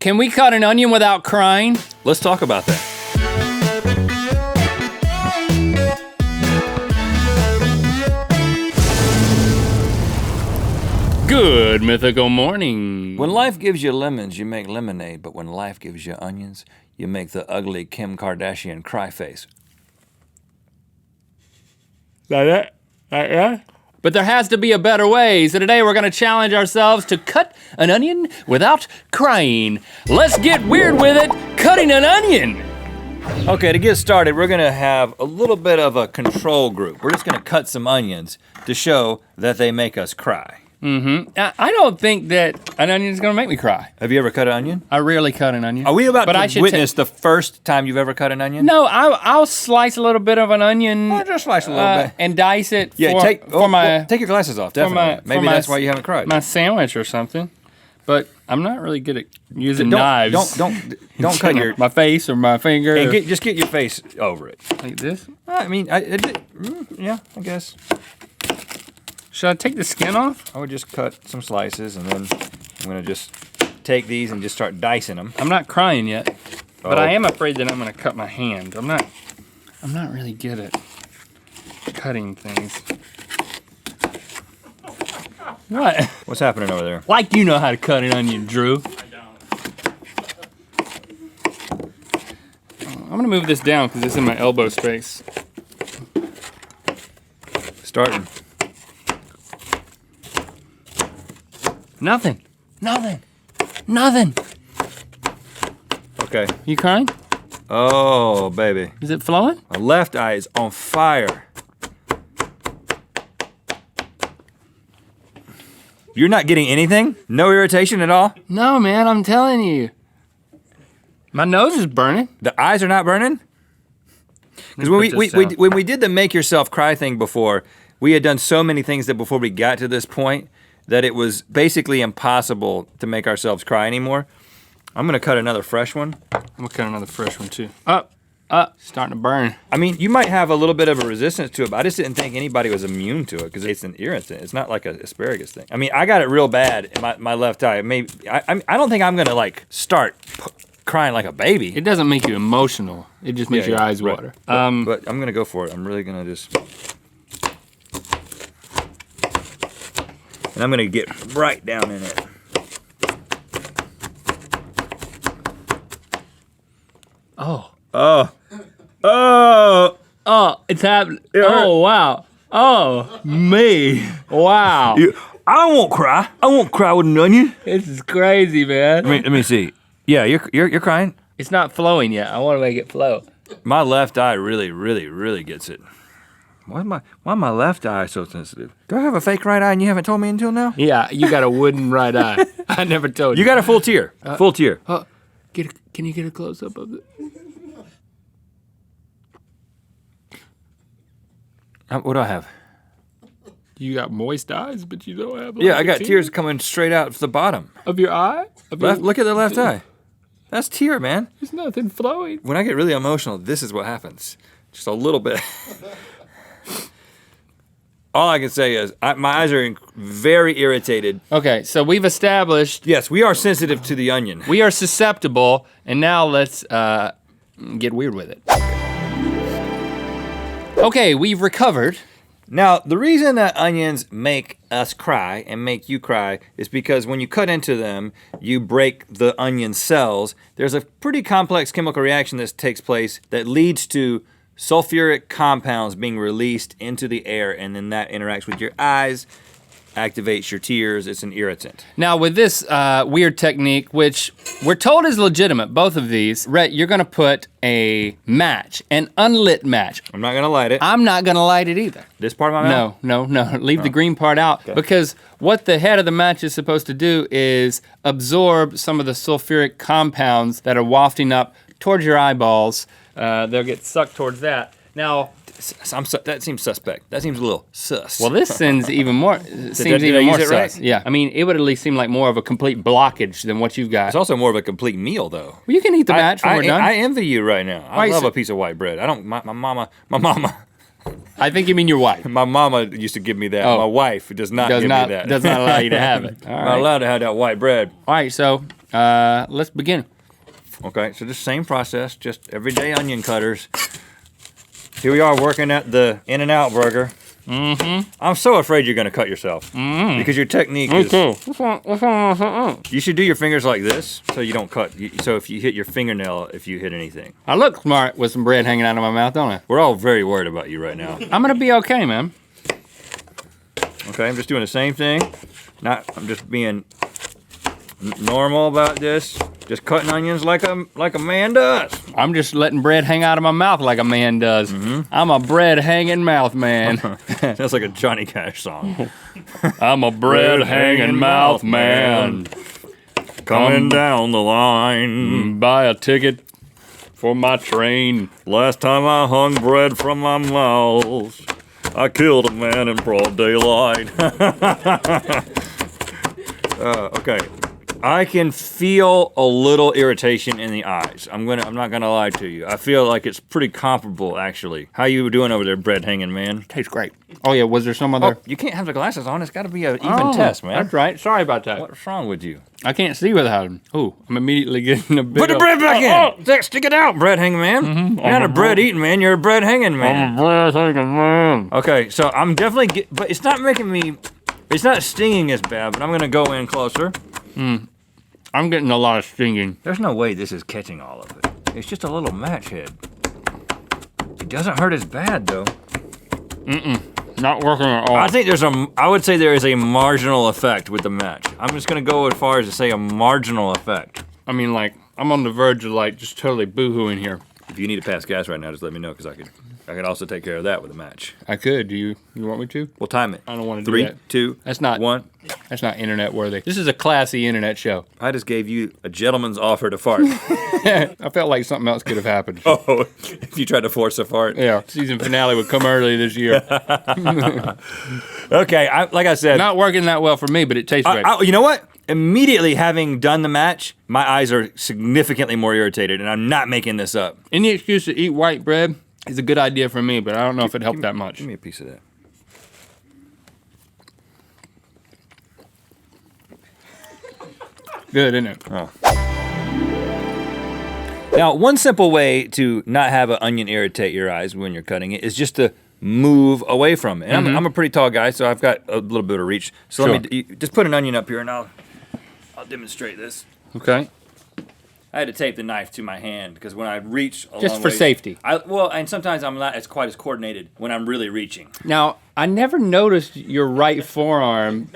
Can we cut an onion without crying? Let's talk about that. Good mythical morning. When life gives you lemons, you make lemonade, but when life gives you onions, you make the ugly Kim Kardashian cry face. Like that? But there has to be a better way, so today we're gonna challenge ourselves to cut an onion without crying. Let's get weird with it, cutting an onion. Okay, to get started, we're gonna have a little bit of a control group. We're just gonna cut some onions to show that they make us cry. Mm-hmm. I don't think that an onion is gonna make me cry. Have you ever cut an onion? I rarely cut an onion. Are we about to witness the first time you've ever cut an onion? No, I'll slice a little bit of an onion. Oh, just slice a little bit. And dice it take your glasses off, definitely. Maybe that's why you haven't cried. My sandwich or something. But I'm not really good at using knives. Don't cut your my face or my finger. And just get your face over it. Like this? I mean, yeah, I guess. Should I take the skin off? I would just cut some slices, and then I'm gonna just take these and just start dicing them. I'm not crying yet, but I am afraid that I'm gonna cut my hand. I'm not really good at cutting things. What? What's happening over there? Like you know how to cut an onion, Drew. I don't. I'm gonna move this down because it's in my elbow space. Starting. Nothing. Okay. You crying? Oh, baby. Is it flowing? My left eye is on fire. You're not getting anything? No irritation at all? No, man, I'm telling you. My nose is burning. The eyes are not burning? Because when we did the make yourself cry thing before, we had done so many things that before we got to this point that it was basically impossible to make ourselves cry anymore. I'm gonna cut another fresh one. I'm gonna cut another fresh one too. Starting to burn. I mean, you might have a little bit of a resistance to it, but I just didn't think anybody was immune to it because it's an irritant. It's not like an asparagus thing. I mean, I got it real bad in my left eye. Maybe I don't think I'm gonna like start crying like a baby. It doesn't make you emotional. It just makes your eyes water. Right. But I'm gonna go for it. I'm really gonna just. And I'm gonna get right down in it. Oh, it's happening. Oh, wow. Oh, me. Wow. I won't cry. I won't cry with an onion. This is crazy, man. Let me see. Yeah, you're crying. It's not flowing yet. I want to make it flow. My left eye really gets it. Why my left eye so sensitive? Do I have a fake right eye and you haven't told me until now? Yeah, you got a wooden right eye. I never told you. You got a full tear. Full tear. Can you get a close up of it? What do I have? You got moist eyes, but you don't have. I got tears coming straight out the bottom of your eye. Look at the left eye. That's tear, man. There's nothing flowing. When I get really emotional, this is what happens. Just a little bit. All I can say is my eyes are very irritated. Okay, so we've established. Yes, we are sensitive to the onion. We are susceptible, and now let's get weird with it. Okay, we've recovered. Now, the reason that onions make us cry and make you cry is because when you cut into them, you break the onion cells. There's a pretty complex chemical reaction that takes place that leads to sulfuric compounds being released into the air, and then that interacts with your eyes, activates your tears. It's an irritant. Now, with this weird technique, which we're told is legitimate, both of these, Rhett, you're gonna put a match, an unlit match. I'm not gonna light it. I'm not gonna light it either. This part of my mouth? No. Leave the green part out, because what the head of the match is supposed to do is absorb some of the sulfuric compounds that are wafting up towards your eyeballs. They'll get sucked towards that. Now, that seems suspect. That seems a little sus. well, this seems even more. Did I use it right? Yeah, I mean, it would at least seem like more of a complete blockage than what you've got. It's also more of a complete meal, though. Well, you can eat the match when we're done. I envy you right now. I love a piece of white bread. I don't. My mama. I think you mean your wife. My mama used to give me that. My wife does not give me that. Does not allow you to have it. All I'm not allowed to have that white bread. All right, so Let's begin. Okay, so the same process, just everyday onion cutters. Here we are working at the In-N-Out burger. Mm-hmm. I'm so afraid you're gonna cut yourself because your technique is. You should do your fingers like this so you don't cut. So if you hit your fingernail, if you hit anything. I look smart with some bread hanging out of my mouth, don't I? We're all very worried about you right now. I'm gonna be okay, man. Okay, I'm just doing the same thing. I'm just being normal about this. Just cutting onions like a man does. I'm just letting bread hang out of my mouth like a man does. Mm-hmm. I'm a bread hanging mouth man. Sounds like a Johnny Cash song. I'm a bread hanging mouth man. Coming down the line. Buy a ticket for my train. Last time I hung bread from my mouth, I killed a man in broad daylight. Okay. I can feel a little irritation in the eyes. I'm not gonna lie to you. I feel like it's pretty comparable, actually. How you doing over there, bread hanging man? Tastes great. Oh yeah, was there some other? Oh, you can't have the glasses on. It's got to be an even test, man. That's right. Sorry about that. What's wrong with you? I can't see without them. Oh, I'm immediately getting a bit. Put the bread back in. Stick it out, bread hanging man. Mm-hmm. You're not a bread eating man. You're a bread hanging man. I'm a bread hanging man. Okay, so I'm definitely but it's not making me. It's not stinging as bad, but I'm gonna go in closer. I'm getting a lot of stinging. There's no way this is catching all of it. It's just a little match head. It doesn't hurt as bad though. Not working at all. I think I would say there is a marginal effect with the match. I'm just gonna go as far as to say a marginal effect. I mean, like, I'm on the verge of like just totally boo-hooing here. If you need to pass gas right now, just let me know because I could also take care of that with a match. I could. Do you want me to? We'll time it. I don't want to do 3, that. 2, That's not 1. That's not internet worthy. This is a classy internet show. I just gave you a gentleman's offer to fart. I felt like something else could have happened. Oh, if you tried to force a fart. Yeah, season finale would come early this year. Okay, like I said. Not working that well for me, but it tastes great. You know what? Immediately having done the match, my eyes are significantly more irritated, and I'm not making this up. Any excuse to eat white bread is a good idea for me, but I don't know if it helped that much. Give me a piece of that. Good, isn't it? Oh. Now, one simple way to not have an onion irritate your eyes when you're cutting it is just to move away from it. And I'm a pretty tall guy, so I've got a little bit of reach. So Sure. let me just put an onion up here, and I'll demonstrate this. Okay. I had to tape the knife to my hand because when I reach a long Just for ways- safety. And sometimes I'm not as quite as coordinated when I'm really reaching. Now, I never noticed your right forearm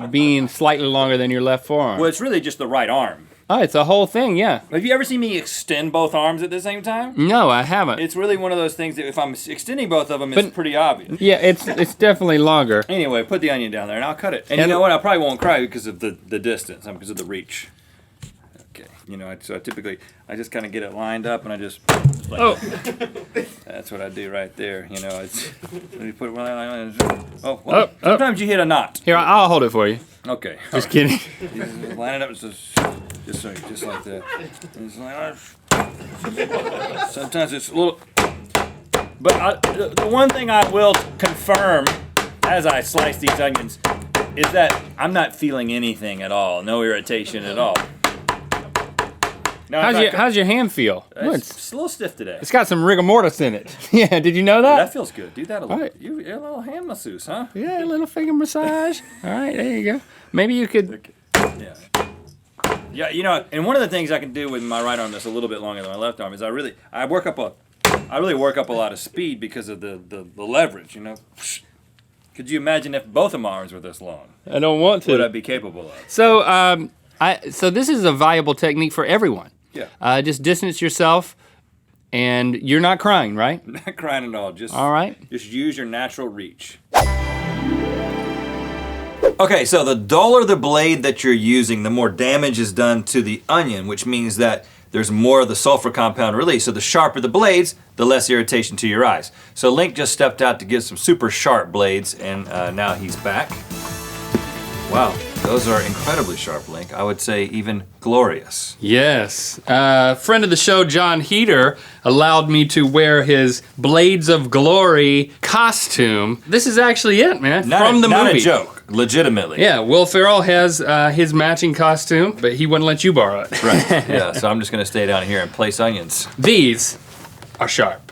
being slightly longer than your left forearm. Well, it's really just the right arm. Oh, it's a whole thing, yeah. Have you ever seen me extend both arms at the same time? No, I haven't. It's really one of those things that if I'm extending both of them, it's pretty obvious. Yeah, it's definitely longer. Anyway, put the onion down there and I'll cut it. And you know what? I probably won't cry because of the distance, because of the reach. Okay. You know, so I just kind of get it lined up and I just. That's what I do right there. You know, let me put it. Sometimes you hit a knot. Here, I'll hold it for you. Okay. Just kidding. Just line it up just like that. Sometimes it's a little. But the one thing I will confirm as I slice these onions is that I'm not feeling anything at all. No irritation at all. Now, How's your hand feel? It's a little stiff today. It's got some rigor mortis in it. Yeah, did you know that? That feels good. Do that a little. Right. You're a little hand masseuse, huh? Yeah, a little finger massage. All right, there you go. Maybe you could. Yeah. Yeah, you know, and one of the things I can do with my right arm that's a little bit longer than my left arm is I really work up a lot of speed because of the leverage, you know. Could you imagine if both of my arms were this long? I don't want to. What I'd be capable of. So, so this is a viable technique for everyone. Yeah. Just distance yourself, and you're not crying, right? I'm not crying at all. All right. Just use your natural reach. Okay, so the duller the blade that you're using, the more damage is done to the onion, which means that there's more of the sulfur compound released. So the sharper the blades, the less irritation to your eyes. So Link just stepped out to get some super sharp blades, and now he's back. Wow, those are incredibly sharp, Link. I would say even glorious. Yes. Friend of the show, John Heater, allowed me to wear his Blades of Glory costume. This is actually it, man. From the movie. Not a joke. Legitimately. Yeah, Will Ferrell has his matching costume, but he wouldn't let you borrow it. Right, yeah, so I'm just gonna stay down here and place onions. These are sharp.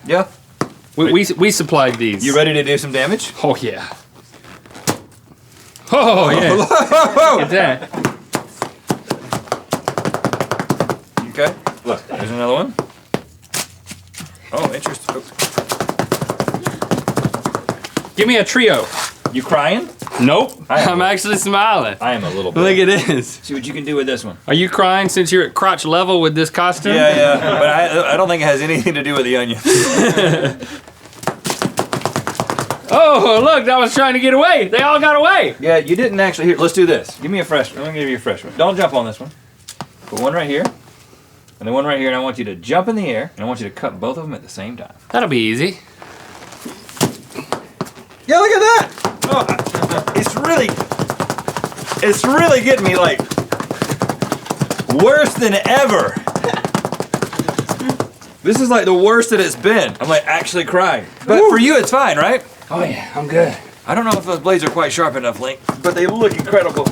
Yeah. We supplied these. You ready to do some damage? Oh, yeah. Oh, yeah. Look at that. Okay, look, there's another one. Oh, interesting. Give me a trio. You crying? Nope. I'm actually smiling. I am a little bit. Look at this. See what you can do with this one. Are you crying since you're at crotch level with this costume? Yeah, but I don't think it has anything to do with the onions. Oh, look, I was trying to get away. They all got away. Yeah, you didn't actually. Here, let's do this. Give me a fresh one. I'm gonna give you a fresh one. Don't jump on this one. Put one right here, and then one right here, and I want you to jump in the air, and I want you to cut both of them at the same time. That'll be easy. Yeah, look at that! Oh, it's really getting me like worse than ever. This is like the worst that it's been. I'm like actually crying. But for you, it's fine, right? Oh yeah, I'm good. I don't know if those blades are quite sharp enough, Link, but they look incredible.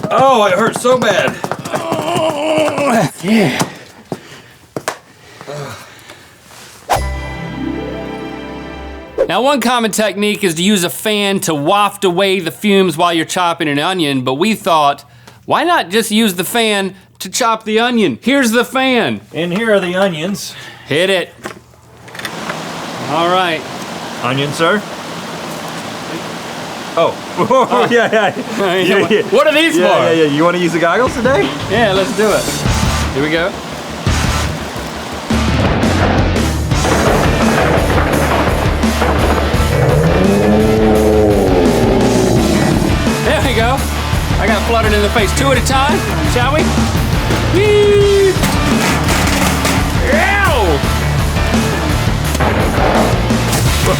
Oh, it hurts so bad. Oh, yeah. Now, one common technique is to use a fan to waft away the fumes while you're chopping an onion, but we thought, why not just use the fan to chop the onion? Here's the fan. And here are the onions. Hit it. All right. Onion, sir? Oh, yeah. What are these for? Yeah. You want to use the goggles today? Yeah, let's do it. Here we go. There we go. I got flooded in the face. 2 at a time, shall we? Whee! Ow!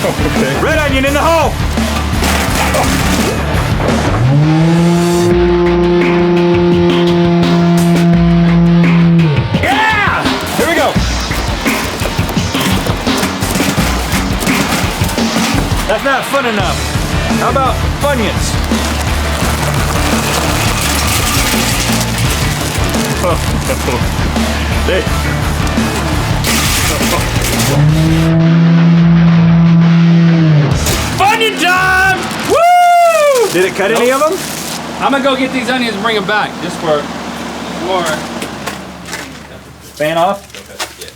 Okay. Red onion in the hole! Yeah! Here we go. That's not fun enough. How about Funyuns? Funyun time! Woo! Did it cut any of them? I'm gonna go get these onions and bring them back just for more. Fan off?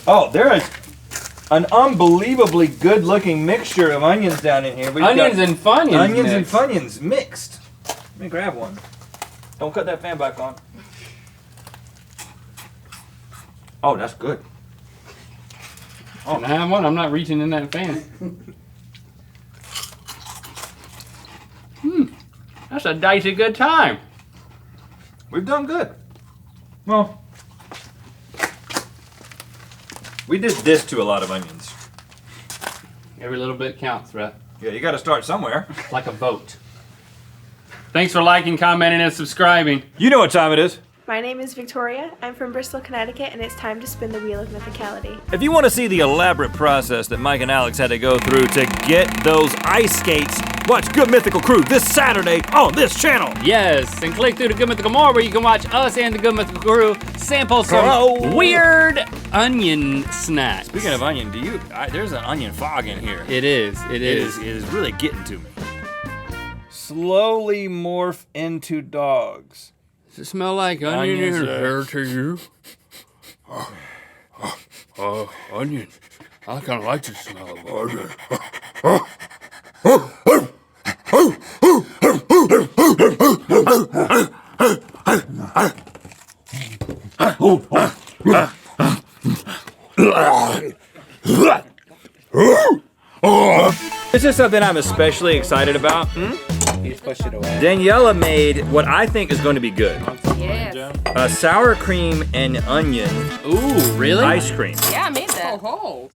Oh, there is an unbelievably good looking mixture of onions down in here. We've Onions got and Funyuns. onions and mixed. Funyuns mixed. Let me grab one. Don't cut that fan back on. Oh, that's good. Oh, can I have one? I'm not reaching in that fan. That's a dicey good time. We've done good. Well, we did this to a lot of onions. Every little bit counts, right? Yeah, you got to start somewhere. Like a vote. Thanks for liking, commenting, and subscribing. You know what time it is. My name is Victoria. I'm from Bristol, Connecticut, and it's time to spin the wheel of mythicality. If you want to see the elaborate process that Mike and Alex had to go through to get those ice skates, watch Good Mythical Crew this Saturday on this channel. Yes, and click through the Good Mythical More where you can watch us and the Good Mythical Crew sample some weird onion snacks. Speaking of onion, there's an onion fog in here. It is. It is really getting to me. Slowly morph into dogs. Does it smell like onion in here to you? Onion. I kind of like the smell of onion. This is something I'm especially excited about. You just push it away. Daniela made what I think is going to be good. Yes. A sour cream and onion Ooh, really? ice cream. Yeah, I made that. Oh.